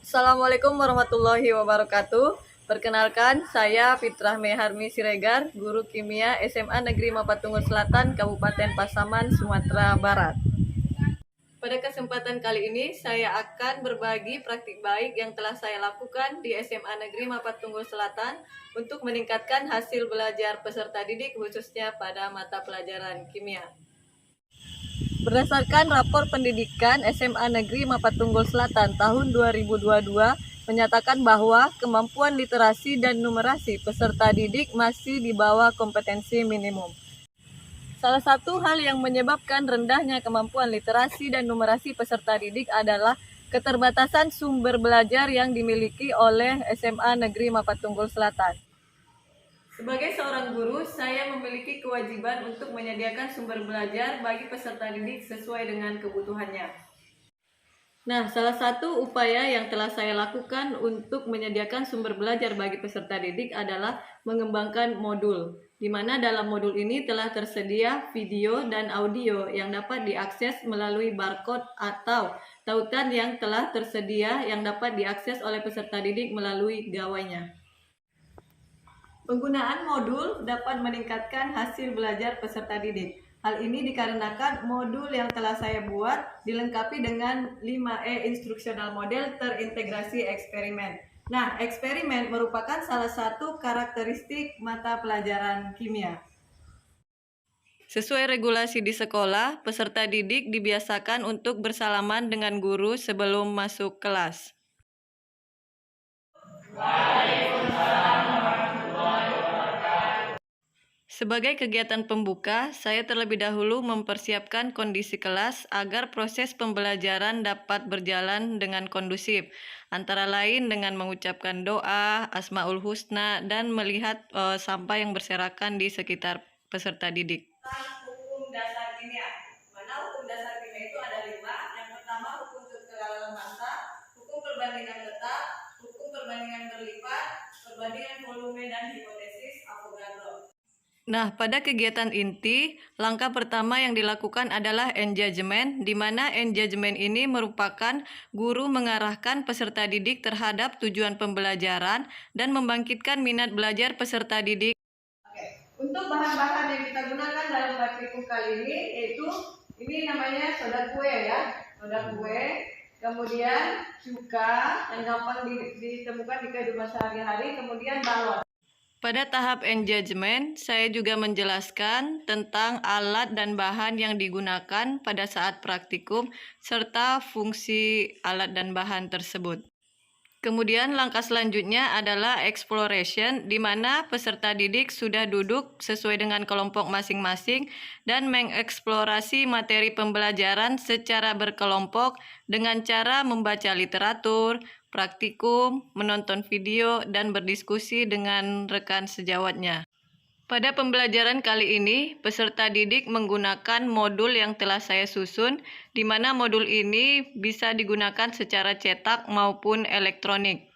Assalamualaikum warahmatullahi wabarakatuh. Perkenalkan, saya Fitrah Meharmi Siregar, guru kimia SMA Negeri Mapatunggal Selatan, Kabupaten Pasaman, Sumatera Barat. Pada kesempatan kali ini, saya akan berbagi praktik baik yang telah saya lakukan di SMA Negeri Mapatunggal Selatan untuk meningkatkan hasil belajar peserta didik khususnya pada mata pelajaran kimia. Berdasarkan rapor pendidikan SMA Negeri Mapatunggal Selatan tahun 2022 menyatakan bahwa kemampuan literasi dan numerasi peserta didik masih di bawah kompetensi minimum. Salah satu hal yang menyebabkan rendahnya kemampuan literasi dan numerasi peserta didik adalah keterbatasan sumber belajar yang dimiliki oleh SMA Negeri Mapatunggal Selatan. Sebagai seorang guru, saya memiliki kewajiban untuk menyediakan sumber belajar bagi peserta didik sesuai dengan kebutuhannya. Nah, salah satu upaya yang telah saya lakukan untuk menyediakan sumber belajar bagi peserta didik adalah mengembangkan modul, di mana dalam modul ini telah tersedia video dan audio yang dapat diakses melalui barcode atau tautan yang telah tersedia yang dapat diakses oleh peserta didik melalui gawainya. Penggunaan modul dapat meningkatkan hasil belajar peserta didik. Hal ini dikarenakan modul yang telah saya buat dilengkapi dengan 5E Instructional Model terintegrasi eksperimen. Nah, eksperimen merupakan salah satu karakteristik mata pelajaran kimia. Sesuai regulasi di sekolah, peserta didik dibiasakan untuk bersalaman dengan guru sebelum masuk kelas. Sebagai kegiatan pembuka, saya terlebih dahulu mempersiapkan kondisi kelas agar proses pembelajaran dapat berjalan dengan kondusif, antara lain dengan mengucapkan doa, Asmaul Husna, dan melihat sampah yang berserakan di sekitar peserta didik. Hukum dasar kimia. Mana hukum dasar kimia itu ada 5. Yang pertama, hukum kekeralan massa, hukum perbandingan tetap, hukum perbandingan berlipat, perbandingan volume, dan hipotesis Avogadro. Nah, pada kegiatan inti, langkah pertama yang dilakukan adalah engagement, di mana engagement ini merupakan guru mengarahkan peserta didik terhadap tujuan pembelajaran dan membangkitkan minat belajar peserta didik. Untuk bahan-bahan yang kita gunakan dalam praktikum kali ini, yaitu ini namanya soda kue ya, soda kue, kemudian cuka yang gampang ditemukan di kehidupan sehari-hari, kemudian balon. Pada tahap engagement, saya juga menjelaskan tentang alat dan bahan yang digunakan pada saat praktikum, serta fungsi alat dan bahan tersebut. Kemudian langkah selanjutnya adalah exploration, di mana peserta didik sudah duduk sesuai dengan kelompok masing-masing dan mengeksplorasi materi pembelajaran secara berkelompok dengan cara membaca literatur, praktikum, menonton video, dan berdiskusi dengan rekan sejawatnya. Pada pembelajaran kali ini, peserta didik menggunakan modul yang telah saya susun, di mana modul ini bisa digunakan secara cetak maupun elektronik.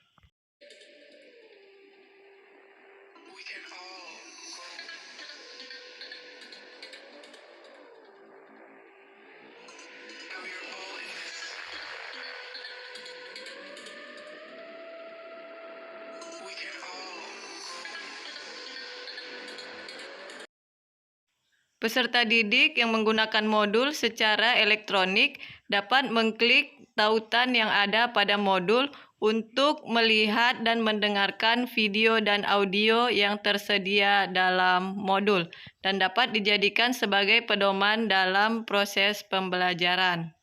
Peserta didik yang menggunakan modul secara elektronik dapat mengklik tautan yang ada pada modul untuk melihat dan mendengarkan video dan audio yang tersedia dalam modul dan dapat dijadikan sebagai pedoman dalam proses pembelajaran.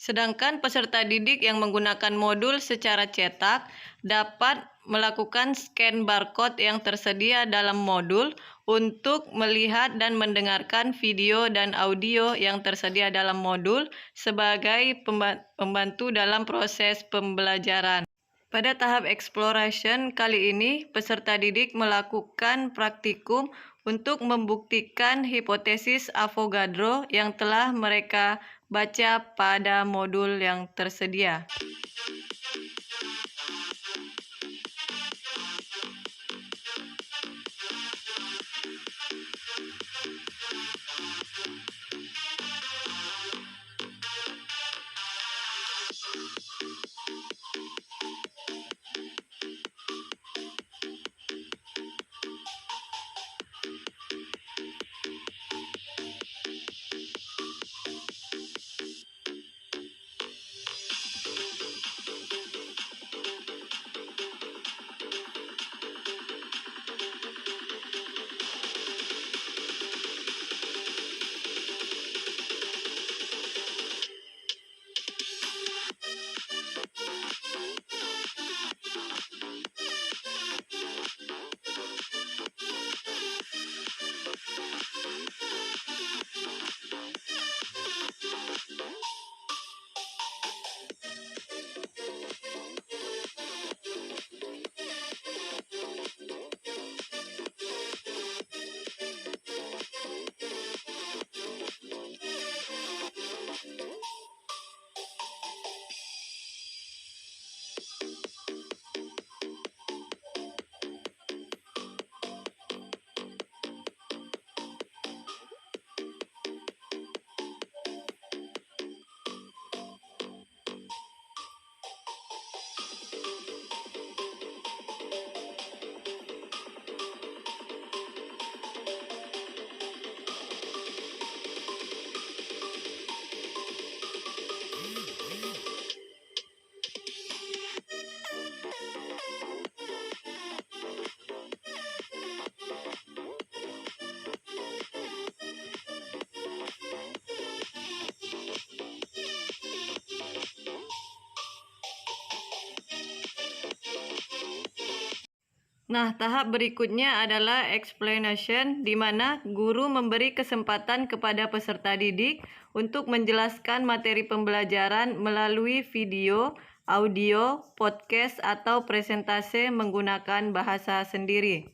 Sedangkan peserta didik yang menggunakan modul secara cetak dapat melakukan scan barcode yang tersedia dalam modul untuk melihat dan mendengarkan video dan audio yang tersedia dalam modul sebagai pembantu dalam proses pembelajaran. Pada tahap exploration kali ini, peserta didik melakukan praktikum untuk membuktikan hipotesis Avogadro yang telah mereka baca pada modul yang tersedia. Nah, tahap berikutnya adalah explanation, di mana guru memberi kesempatan kepada peserta didik untuk menjelaskan materi pembelajaran melalui video, audio, podcast, atau presentase menggunakan bahasa sendiri.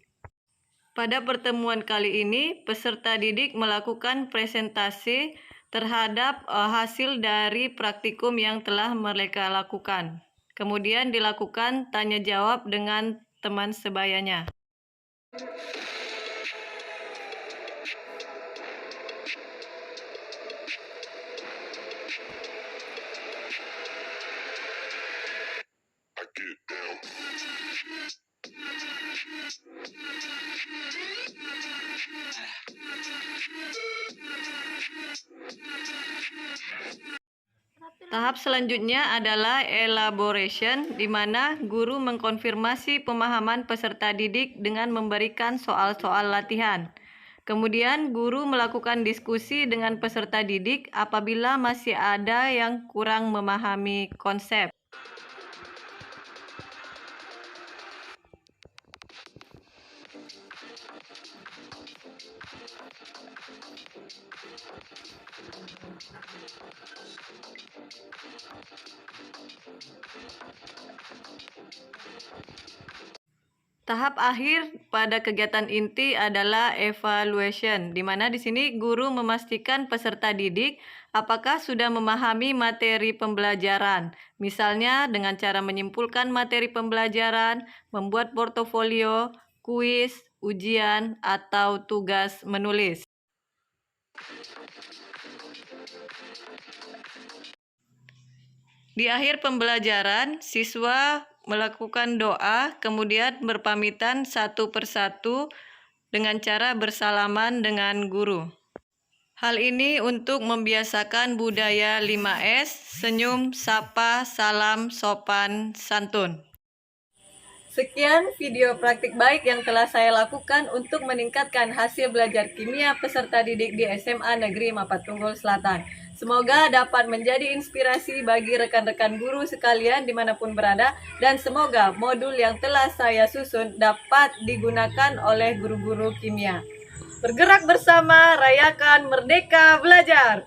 Pada pertemuan kali ini, peserta didik melakukan presentasi terhadap hasil dari praktikum yang telah mereka lakukan. Kemudian dilakukan tanya jawab dengan teman sebayanya. Tahap selanjutnya adalah elaboration, di mana guru mengkonfirmasi pemahaman peserta didik dengan memberikan soal-soal latihan. Kemudian guru melakukan diskusi dengan peserta didik apabila masih ada yang kurang memahami konsep. Tahap akhir pada kegiatan inti adalah evaluation, di mana di sini guru memastikan peserta didik apakah sudah memahami materi pembelajaran, misalnya dengan cara menyimpulkan materi pembelajaran, membuat portofolio, kuis, ujian, atau tugas menulis. Di akhir pembelajaran, siswa melakukan doa, kemudian berpamitan satu persatu dengan cara bersalaman dengan guru. Hal ini untuk membiasakan budaya 5S, senyum, sapa, salam, sopan, santun. Sekian video praktik baik yang telah saya lakukan untuk meningkatkan hasil belajar kimia peserta didik di SMA Negeri Mapatunggul Selatan. Semoga dapat menjadi inspirasi bagi rekan-rekan guru sekalian dimanapun berada, dan semoga modul yang telah saya susun dapat digunakan oleh guru-guru kimia. Bergerak bersama, rayakan Merdeka Belajar!